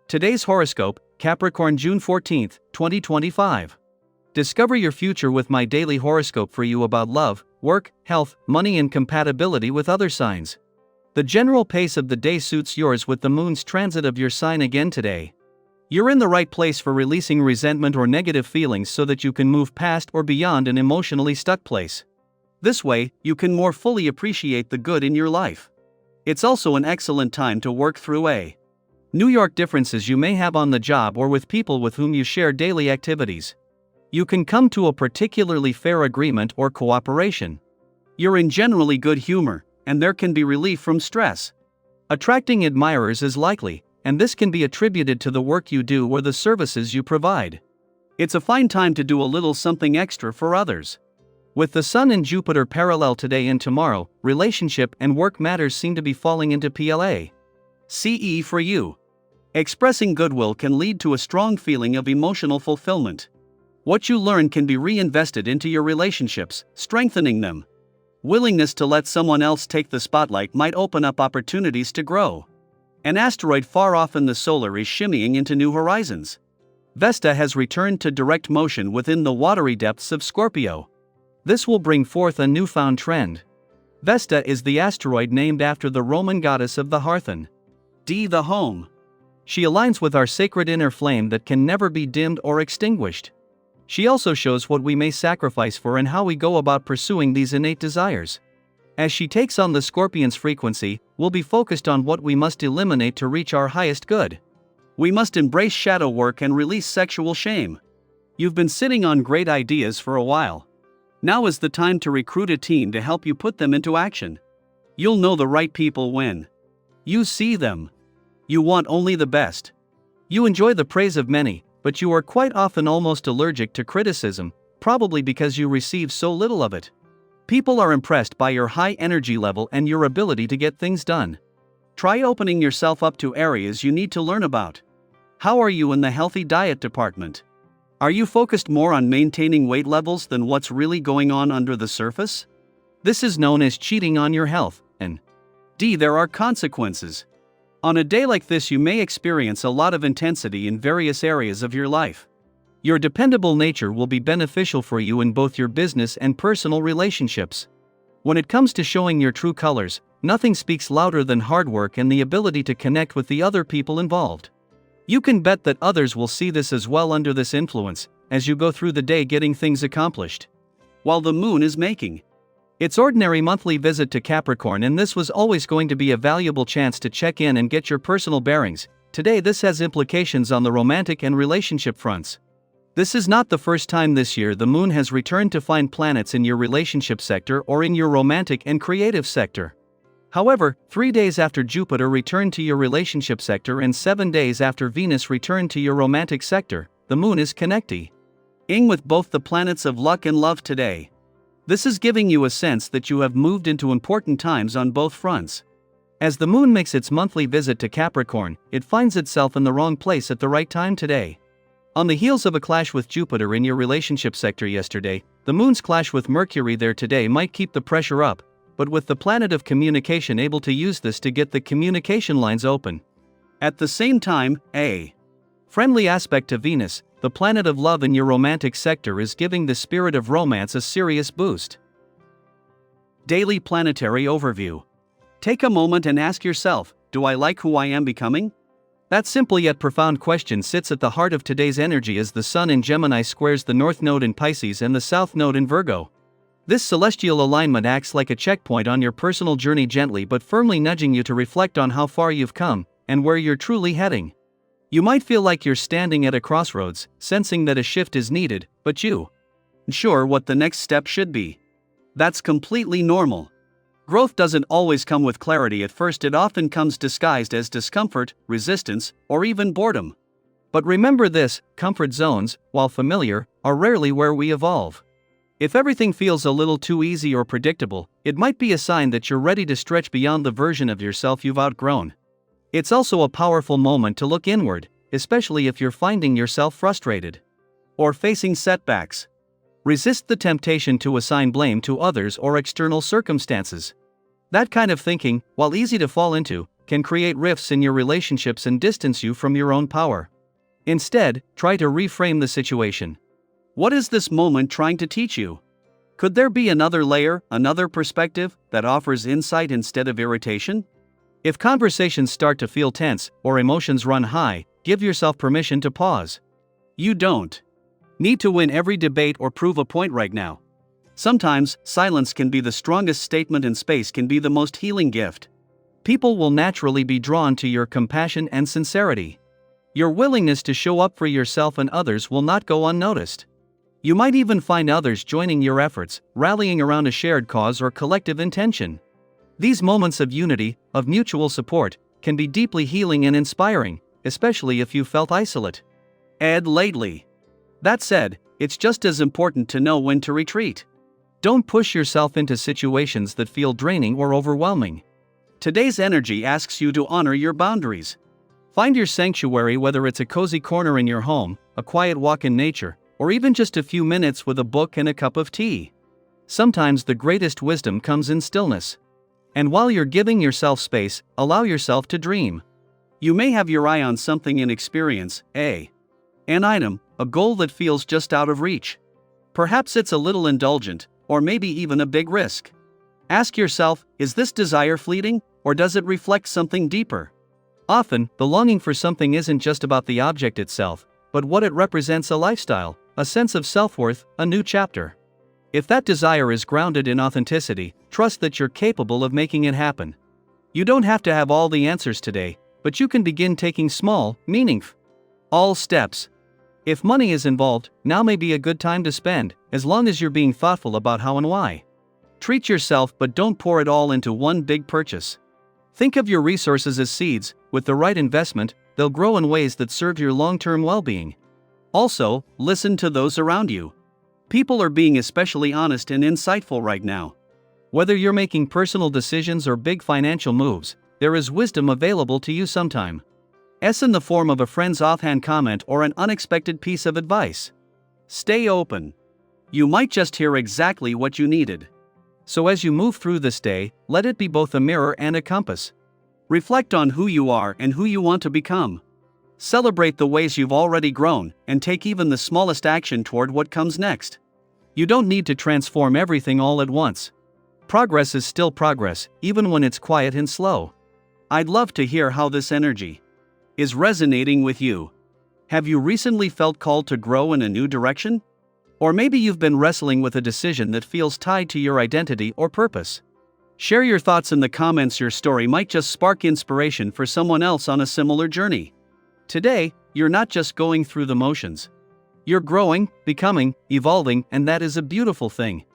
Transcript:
Today's horoscope, Capricorn June 14, 2025. Discover your future with my daily horoscope for you about love, work, health, money and compatibility with other signs. The general pace of the day suits yours with the moon's transit of your sign again today. You're in the right place for releasing resentment or negative feelings so that you can move past or beyond an emotionally stuck place. This way, you can more fully appreciate the good in your life. It's also an excellent time to work through New York differences you may have on the job or with people with whom you share daily activities. You can come to a particularly fair agreement or cooperation. You're in generally good humor, and there can be relief from stress. Attracting admirers is likely, and this can be attributed to the work you do or the services you provide. It's a fine time to do a little something extra for others. With the Sun and Jupiter parallel today and tomorrow, relationship and work matters seem to be falling into CE for you. Expressing goodwill can lead to a strong feeling of emotional fulfillment. What you learn can be reinvested into your relationships, strengthening them. Willingness to let someone else take the spotlight might open up opportunities to grow. An asteroid far off in the solar is shimmying into new horizons. Vesta has returned to direct motion within the watery depths of Scorpio. This will bring forth a newfound trend. Vesta is the asteroid named after the Roman goddess of the hearth, the home. She aligns with our sacred inner flame that can never be dimmed or extinguished. She also shows what we may sacrifice for and how we go about pursuing these innate desires. As she takes on the Scorpion's frequency, we'll be focused on what we must eliminate to reach our highest good. We must embrace shadow work and release sexual shame. You've been sitting on great ideas for a while. Now is the time to recruit a team to help you put them into action. You'll know the right people when you see them. You want only the best. You enjoy the praise of many, but you are quite often almost allergic to criticism, probably because you receive so little of it. People are impressed by your high energy level and your ability to get things done. Try opening yourself up to areas you need to learn about. How are you in the healthy diet department? Are you focused more on maintaining weight levels than what's really going on under the surface? This is known as cheating on your health, and there are consequences. On a day like this, you may experience a lot of intensity in various areas of your life. Your dependable nature will be beneficial for you in both your business and personal relationships. When it comes to showing your true colors, nothing speaks louder than hard work and the ability to connect with the other people involved. You can bet that others will see this as well under this influence, as you go through the day getting things accomplished. While the moon is making its ordinary monthly visit to Capricorn, and this was always going to be a valuable chance to check in and get your personal bearings, today this has implications on the romantic and relationship fronts. This is not the first time this year the moon has returned to find planets in your relationship sector or in your romantic and creative sector. However, 3 days after Jupiter returned to your relationship sector and 7 days after Venus returned to your romantic sector, the moon is connecting with both the planets of luck and love today. This is giving you a sense that you have moved into important times on both fronts. As the moon makes its monthly visit to Capricorn, it finds itself in the wrong place at the right time today. On the heels of a clash with Jupiter in your relationship sector yesterday, the moon's clash with Mercury there today might keep the pressure up, but with the planet of communication able to use this to get the communication lines open. At the same time, a friendly aspect to Venus, the planet of love in your romantic sector, is giving the spirit of romance a serious boost. Daily planetary overview. Take a moment and ask yourself, do I like who I am becoming? That simple yet profound question sits at the heart of today's energy as the Sun in Gemini squares the North Node in Pisces and the South Node in Virgo. This celestial alignment acts like a checkpoint on your personal journey, gently but firmly nudging you to reflect on how far you've come and where you're truly heading. You might feel like you're standing at a crossroads, sensing that a shift is needed, but you aren't sure what the next step should be. That's completely normal. Growth doesn't always come with clarity at first. It often comes disguised as discomfort, resistance, or even boredom. But remember this, comfort zones, while familiar, are rarely where we evolve. If everything feels a little too easy or predictable, it might be a sign that you're ready to stretch beyond the version of yourself you've outgrown. It's also a powerful moment to look inward, especially if you're finding yourself frustrated or facing setbacks. Resist the temptation to assign blame to others or external circumstances. That kind of thinking, while easy to fall into, can create rifts in your relationships and distance you from your own power. Instead, try to reframe the situation. What is this moment trying to teach you? Could there be another layer, another perspective, that offers insight instead of irritation? If conversations start to feel tense or emotions run high, give yourself permission to pause. You don't need to win every debate or prove a point right now. Sometimes, silence can be the strongest statement and space can be the most healing gift. People will naturally be drawn to your compassion and sincerity. Your willingness to show up for yourself and others will not go unnoticed. You might even find others joining your efforts, rallying around a shared cause or collective intention. These moments of unity, of mutual support, can be deeply healing and inspiring, especially if you felt isolate. Lately. That said, it's just as important to know when to retreat. Don't push yourself into situations that feel draining or overwhelming. Today's energy asks you to honor your boundaries. Find your sanctuary, whether it's a cozy corner in your home, a quiet walk in nature, or even just a few minutes with a book and a cup of tea. Sometimes the greatest wisdom comes in stillness. And while you're giving yourself space, allow yourself to dream. You may have your eye on something in experience, an item, a goal that feels just out of reach. Perhaps it's a little indulgent, or maybe even a big risk. Ask yourself, is this desire fleeting, or does it reflect something deeper? Often, the longing for something isn't just about the object itself, but what it represents: a lifestyle, a sense of self-worth, a new chapter. If that desire is grounded in authenticity, trust that you're capable of making it happen. You don't have to have all the answers today, but you can begin taking small, meaningful steps. If money is involved, now may be a good time to spend, as long as you're being thoughtful about how and why. Treat yourself, but don't pour it all into one big purchase. Think of your resources as seeds. With the right investment, they'll grow in ways that serve your long-term well-being. Also, listen to those around you. People are being especially honest and insightful right now. Whether you're making personal decisions or big financial moves, there is wisdom available to you sometime. In the form of a friend's offhand comment or an unexpected piece of advice. Stay open. You might just hear exactly what you needed. So as you move through this day, let it be both a mirror and a compass. Reflect on who you are and who you want to become. Celebrate the ways you've already grown, and take even the smallest action toward what comes next. You don't need to transform everything all at once. Progress is still progress, even when it's quiet and slow. I'd love to hear how this energy is resonating with you. Have you recently felt called to grow in a new direction? Or maybe you've been wrestling with a decision that feels tied to your identity or purpose. Share your thoughts in the comments. Your story might just spark inspiration for someone else on a similar journey. Today, you're not just going through the motions. You're growing, becoming, evolving, and that is a beautiful thing.